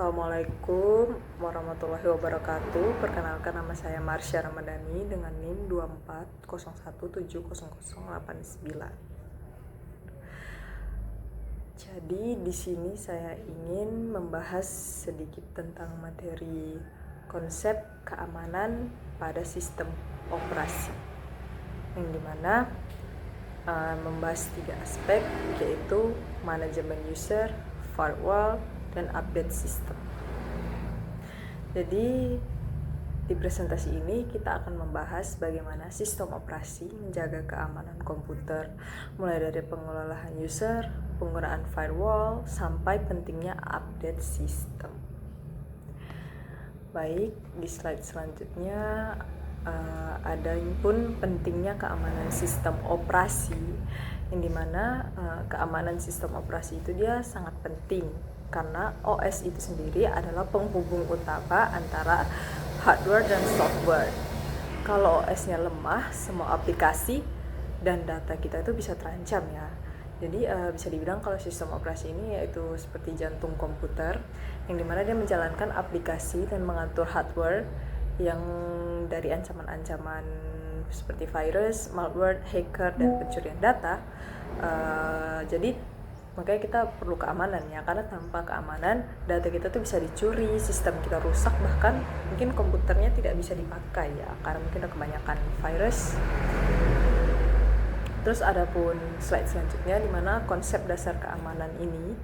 Assalamualaikum warahmatullahi wabarakatuh. Perkenalkan, nama saya Marsha Ramadhani dengan NIM 2401700089. Jadi di sini saya ingin membahas sedikit tentang materi konsep keamanan pada sistem operasi, yang dimana membahas 3 aspek, yaitu manajemen user, firewall, dan update sistem. Jadi di presentasi ini kita akan membahas bagaimana sistem operasi menjaga keamanan komputer, mulai dari pengelolaan user, penggunaan firewall, sampai pentingnya update sistem. Baik, di slide selanjutnya ada pun pentingnya keamanan sistem operasi, yang dimana keamanan sistem operasi itu dia sangat penting karena OS itu sendiri adalah penghubung utama antara hardware dan software. Kalau OS-nya lemah, semua aplikasi dan data kita itu bisa terancam ya. Jadi bisa dibilang kalau sistem operasi ini yaitu seperti jantung komputer, yang dimana dia menjalankan aplikasi dan mengatur hardware yang dari ancaman-ancaman seperti virus, malware, hacker, dan pencurian data. Jadi makanya kita perlu keamanan ya, karena tanpa keamanan data kita tuh bisa dicuri, sistem kita rusak, bahkan mungkin komputernya tidak bisa dipakai ya, karena mungkin ada kebanyakan virus. Terus ada pun slide selanjutnya, di mana konsep dasar keamanan ini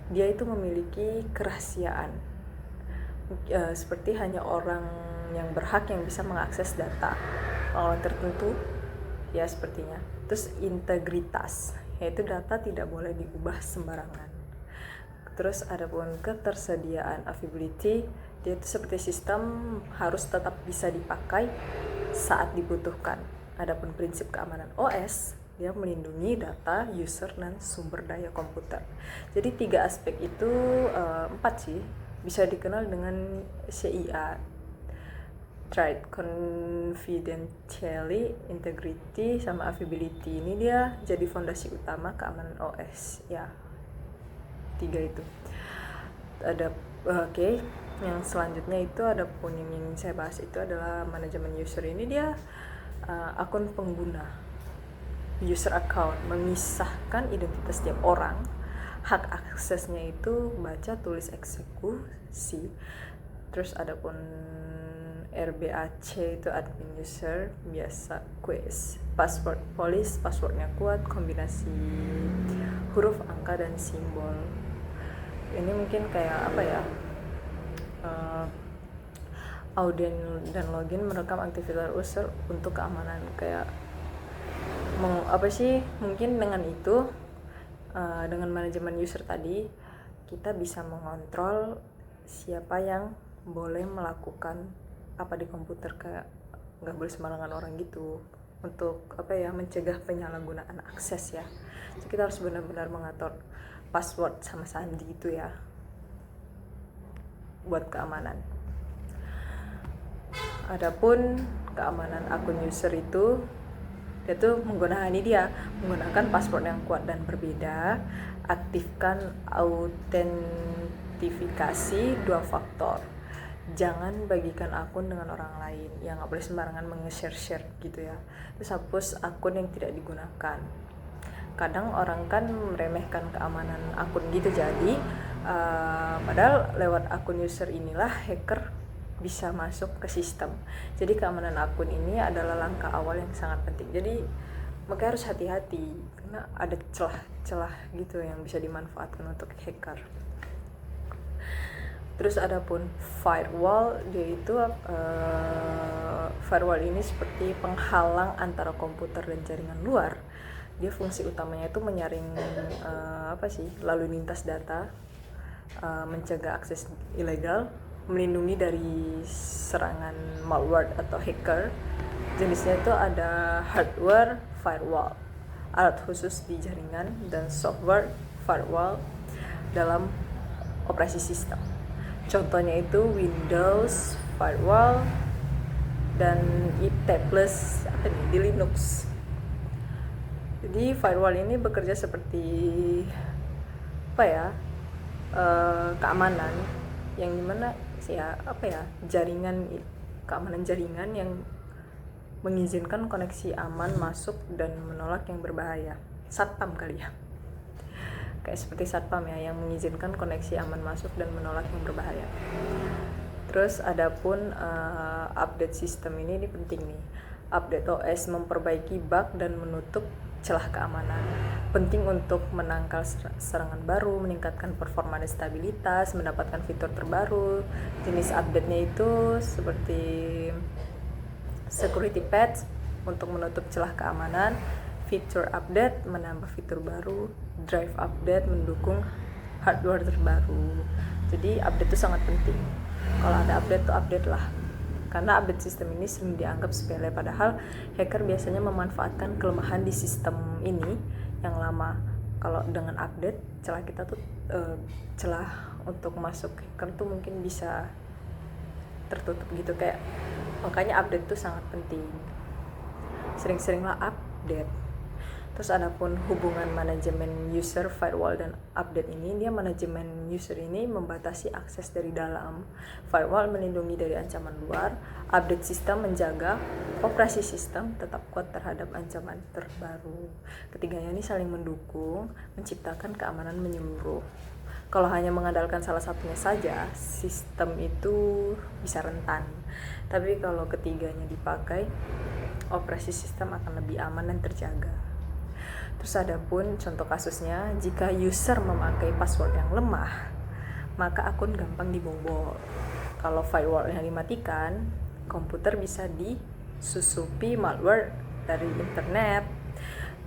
dia itu memiliki kerahasiaan, seperti hanya orang yang berhak yang bisa mengakses data orang tertentu ya sepertinya. Terus integritas, yaitu data tidak boleh diubah sembarangan. Terus ada pun ketersediaan, availability, dia itu seperti sistem harus tetap bisa dipakai saat dibutuhkan. Adapun prinsip keamanan OS, dia melindungi data, user, dan sumber daya komputer. Jadi 3 aspek itu 4 sih, bisa dikenal dengan CIA: Trade, confidentiality, integrity, sama availability. Ini dia jadi fondasi utama keamanan OS ya, 3 itu. Ada yang selanjutnya itu ada pun yang ingin saya bahas itu adalah manajemen user. Ini dia akun pengguna, user account, memisahkan identitas setiap orang. Hak aksesnya itu baca, tulis, eksekusi. Terus ada pun RBAC itu admin user, biasa quiz. Password police, passwordnya kuat, kombinasi huruf, angka, dan simbol. Ini mungkin kayak apa ya, audit dan login merekam aktivitas user untuk keamanan. Kayak mungkin dengan itu, dengan manajemen user tadi, kita bisa mengontrol siapa yang boleh melakukan apa di komputer. Kayak nggak boleh sembarangan orang gitu, untuk mencegah penyalahgunaan akses ya. Jadi kita harus benar-benar mengatur password sama sandi itu ya, buat keamanan. Adapun keamanan akun user itu, dia tuh menggunakan password yang kuat dan berbeda. Aktifkan autentifikasi 2 faktor. Jangan bagikan akun dengan orang lain, ya nggak boleh sembarangan nge-share gitu ya. Terus hapus akun yang tidak digunakan. Kadang orang kan meremehkan keamanan akun gitu, jadi padahal lewat akun user inilah hacker bisa masuk ke sistem. Jadi keamanan akun ini adalah langkah awal yang sangat penting. Jadi makanya harus hati-hati, karena ada celah-celah gitu yang bisa dimanfaatkan untuk hacker. Terus ada pun firewall, yaitu firewall ini seperti penghalang antara komputer dan jaringan luar. Dia fungsi utamanya itu menyaring lalu lintas data, mencegah akses ilegal, melindungi dari serangan malware atau hacker. Jenisnya itu ada hardware firewall, alat khusus di jaringan, dan software firewall dalam operasi sistem. Contohnya itu Windows firewall dan IP plus di Linux. Jadi firewall ini bekerja seperti keamanan yang dimana ya keamanan jaringan yang mengizinkan koneksi aman masuk dan menolak yang berbahaya. Satpam kali ya, kayak seperti satpam ya, yang mengizinkan koneksi aman masuk dan menolak yang berbahaya. Terus adapun update sistem ini penting nih. Update OS memperbaiki bug dan menutup celah keamanan. Penting untuk menangkal serangan baru, meningkatkan performa dan stabilitas, mendapatkan fitur terbaru. Jenis update-nya itu seperti security patch untuk menutup celah keamanan, feature update menambah fitur baru, drive update mendukung hardware terbaru. Jadi update itu sangat penting. Kalau ada update tuh update lah, karena update sistem ini sering dianggap sepele, padahal hacker biasanya memanfaatkan kelemahan di sistem ini yang lama. Kalau dengan update, celah kita tuh celah untuk masuk hacker tuh mungkin bisa tertutup gitu, kayak makanya update tuh sangat penting. Sering-seringlah update. Terus adapun hubungan manajemen user, firewall, dan update ini, dia manajemen user ini membatasi akses dari dalam, firewall melindungi dari ancaman luar, update sistem menjaga operasi sistem tetap kuat terhadap ancaman terbaru. Ketiganya ini saling mendukung, menciptakan keamanan menyeluruh. Kalau hanya mengandalkan salah satunya saja, sistem itu bisa rentan. Tapi kalau ketiganya dipakai, operasi sistem akan lebih aman dan terjaga. Terus ada pun contoh kasusnya, jika user memakai password yang lemah, maka akun gampang dibobol. Kalau firewall yang dimatikan, komputer bisa disusupi malware dari internet.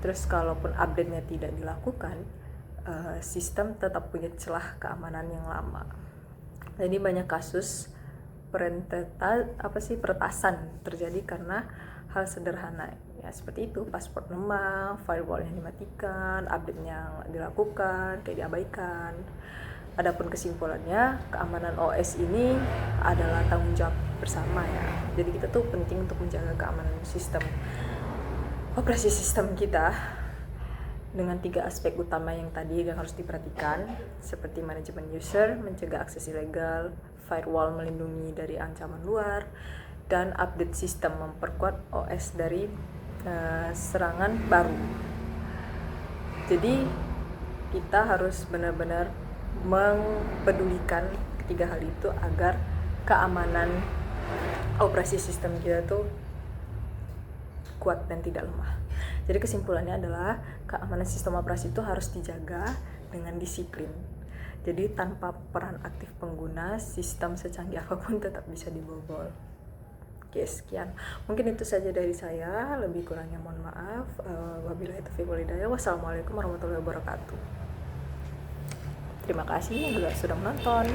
Terus kalaupun update-nya tidak dilakukan, sistem tetap punya celah keamanan yang lama. Jadi banyak kasus peretasan terjadi karena hal sederhana ya, seperti itu, password lemah, firewall yang dimatikan, update-nya dilakukan, kayak diabaikan. Adapun kesimpulannya, keamanan OS ini adalah tanggung jawab bersama ya. Jadi kita tuh penting untuk menjaga keamanan sistem, operasi sistem kita dengan 3 aspek utama yang tadi yang harus diperhatikan, seperti manajemen user, mencegah akses ilegal, firewall melindungi dari ancaman luar, dan update sistem memperkuat OS dari serangan baru. Jadi kita harus benar-benar mempedulikan ketiga hal itu agar keamanan operasi sistem kita tuh kuat dan tidak lemah. Jadi kesimpulannya adalah keamanan sistem operasi itu harus dijaga dengan disiplin. Jadi tanpa peran aktif pengguna, sistem secanggih apapun tetap bisa dibobol. Oke, sekian. Mungkin itu saja dari saya. Lebih kurangnya mohon maaf. Wabillahi taufiq wal hidayah. Wassalamualaikum warahmatullahi wabarakatuh. Terima kasih yang sudah menonton.